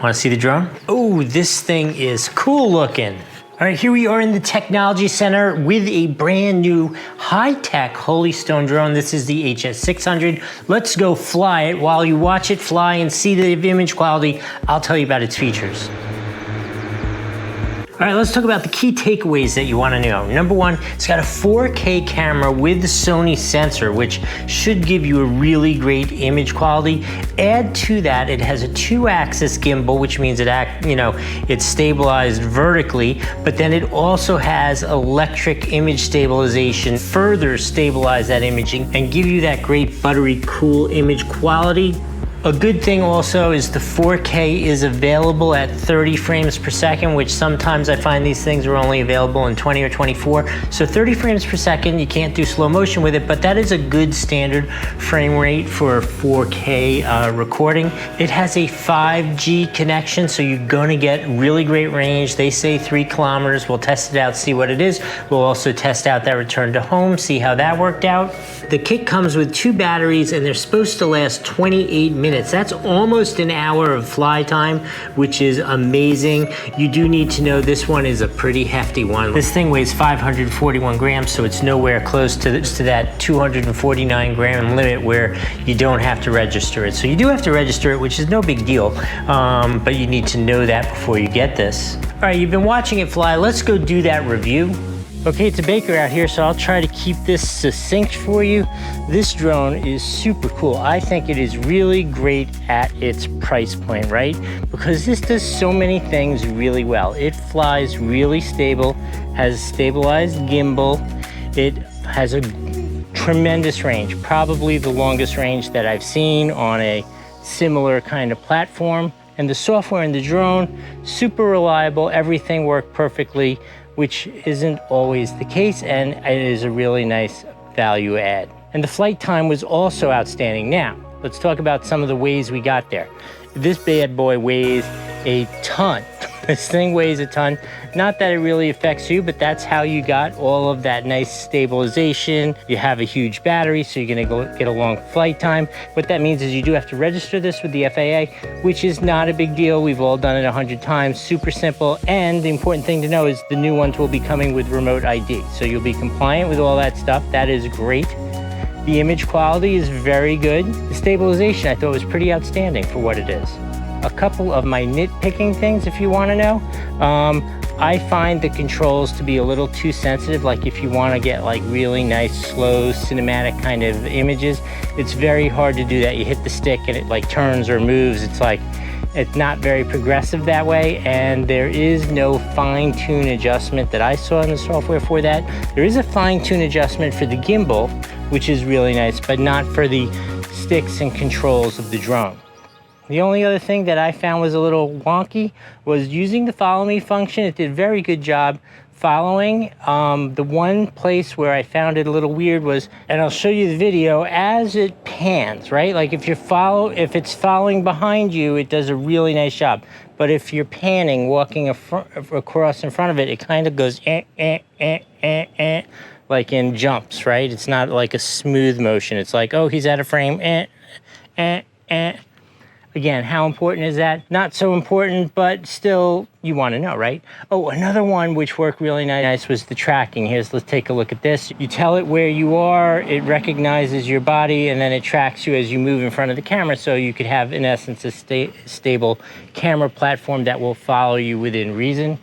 Want to see the drone? Oh, this thing is cool looking. All right, here we are in the Technology Center with a brand new high-tech Holy Stone drone. This is the HS600. Let's go fly it. While you watch it fly and see the image quality, I'll tell you about its features. All right, let's talk about the key takeaways that you want to know. Number one, it's got a 4K camera with the Sony sensor, which should give you a really great image quality. Add to that, it has a 2-axis gimbal, which means it's stabilized vertically, but then it also has electric image stabilization, further stabilize that imaging and give you that great buttery cool image quality. A good thing also is the 4K is available at 30 frames per second, which sometimes I find these things are only available in 20 or 24. So 30 frames per second, you can't do slow motion with it, but that is a good standard frame rate for 4K recording. It has a 5G connection, so you're gonna get really great range. They say 3 kilometers. We'll test it out, see what it is. We'll also test out that return to home, see how that worked out. The kit comes with 2 batteries and they're supposed to last 28 minutes. That's almost an hour of fly time, which is amazing. You do need to know this one is a pretty hefty one. This thing weighs 541 grams, so it's nowhere close to that 249 gram limit where you don't have to register it. So you do have to register it, which is no big deal, but you need to know that before you get this. All right, you've been watching it fly. Let's go do that review. Okay, it's a Baker out here, so I'll try to keep this succinct for you. This drone is super cool. I think it is really great at its price point, right? Because this does so many things really well. It flies really stable, has stabilized gimbal. It has a tremendous range, probably the longest range that I've seen on a similar kind of platform. And the software in the drone, super reliable, everything worked perfectly, which isn't always the case, and it is a really nice value add. And the flight time was also outstanding. Now, let's talk about some of the ways we got there. This bad boy weighs a ton. This thing weighs a ton. Not that it really affects you, but that's how you got all of that nice stabilization. You have a huge battery, so you're gonna get a long flight time. What that means is you do have to register this with the FAA, which is not a big deal. We've all done it 100 times, super simple. And the important thing to know is the new ones will be coming with remote ID. So you'll be compliant with all that stuff. That is great. The image quality is very good. The stabilization I thought was pretty outstanding for what it is. A couple of my nitpicking things, if you want to know. I find the controls to be a little too sensitive. Like if you want to get like really nice, slow, cinematic kind of images, it's very hard to do that. You hit the stick and it like turns or moves. It's not very progressive that way, and there is no fine-tune adjustment that I saw in the software for that. There is a fine-tune adjustment for the gimbal, which is really nice, but not for the sticks and controls of the drone. The only other thing that I found was a little wonky was using the follow me function. It did a very good job following. The one place where I found it a little weird was, and I'll show you the video, as it pans, right? Like if it's following behind you, it does a really nice job. But if you're panning, walking across in front of it, it kind of goes like in jumps, right? It's not like a smooth motion. It's like, oh, he's out of frame, Again, how important is that? Not so important, but still you want to know, right? Oh, another one which worked really nice was the tracking. Let's take a look at this. You tell it where you are, it recognizes your body, and then it tracks you as you move in front of the camera, so you could have, in essence, a stable camera platform that will follow you within reason.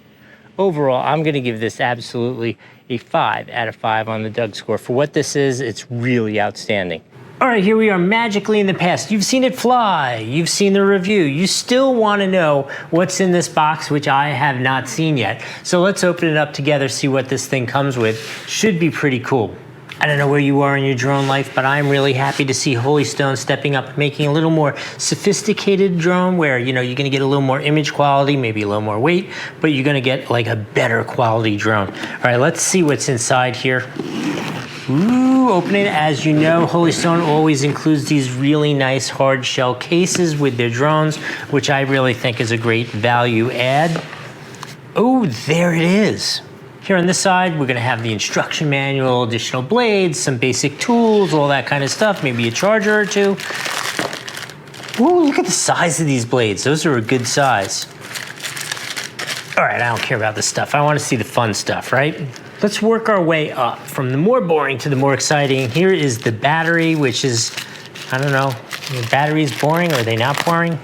Overall, I'm going to give this absolutely a 5 out of 5 on the Doug score. For what this is, it's really outstanding. All right, here we are magically in the past. You've seen it fly, you've seen the review. You still want to know what's in this box, which I have not seen yet. So let's open it up together, see what this thing comes with. Should be pretty cool. I don't know where you are in your drone life, but I'm really happy to see Holy Stone stepping up, making a little more sophisticated drone where, you're gonna get a little more image quality, maybe a little more weight, but you're gonna get like a better quality drone. All right, let's see what's inside here. Ooh, open it. As you know, Holy Stone always includes these really nice hard shell cases with their drones, which I really think is a great value add. Oh, there it is. Here on this side, we're gonna have the instruction manual, additional blades, some basic tools, all that kind of stuff, maybe a charger or two. Ooh, look at the size of these blades. Those are a good size. All right, I don't care about this stuff. I want to see the fun stuff, right? Let's work our way up from the more boring to the more exciting. Here is the battery, which is, I don't know, the battery's boring, or are they not boring?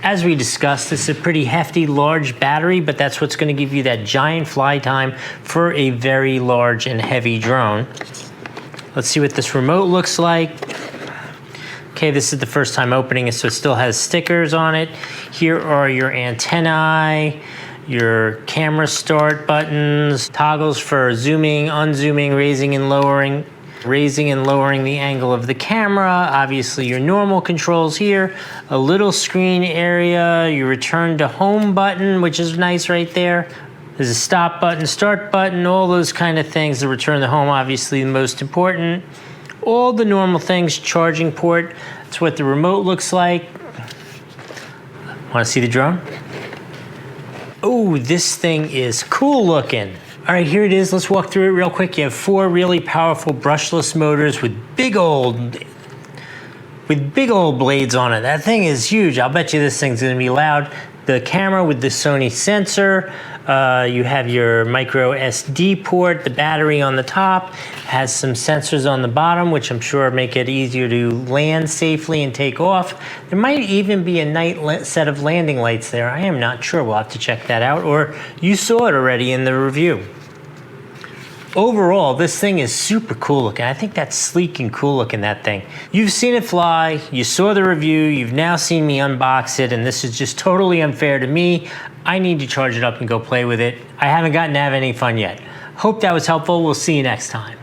As we discussed, this is a pretty hefty, large battery, but that's what's going to give you that giant fly time for a very large and heavy drone. Let's see what this remote looks like. Okay, this is the first time opening it, so it still has stickers on it. Here are your antennae, your camera start buttons, toggles for zooming, unzooming, raising and lowering the angle of the camera, obviously your normal controls here, a little screen area, your return to home button, which is nice right there. There's a stop button, start button, all those kind of things. The return to home, obviously the most important. All the normal things, charging port. That's what the remote looks like. Want to see the drone? Oh, this thing is cool looking. All right, here it is. Let's walk through it real quick. You have 4 really powerful brushless motors with big old blades on it. That thing is huge. I'll bet you this thing's gonna be loud. The camera with the Sony sensor. You have your micro SD port. The battery on the top has some sensors on the bottom, which I'm sure make it easier to land safely and take off. There might even be a night set of landing lights there. I am not sure. We'll have to check that out, or you saw it already in the review. Overall, this thing is super cool looking. I think that's sleek and cool looking, that thing. You've seen it fly, you saw the review, you've now seen me unbox it, and this is just totally unfair to me. I need to charge it up and go play with it. I haven't gotten to have any fun yet. Hope that was helpful. We'll see you next time.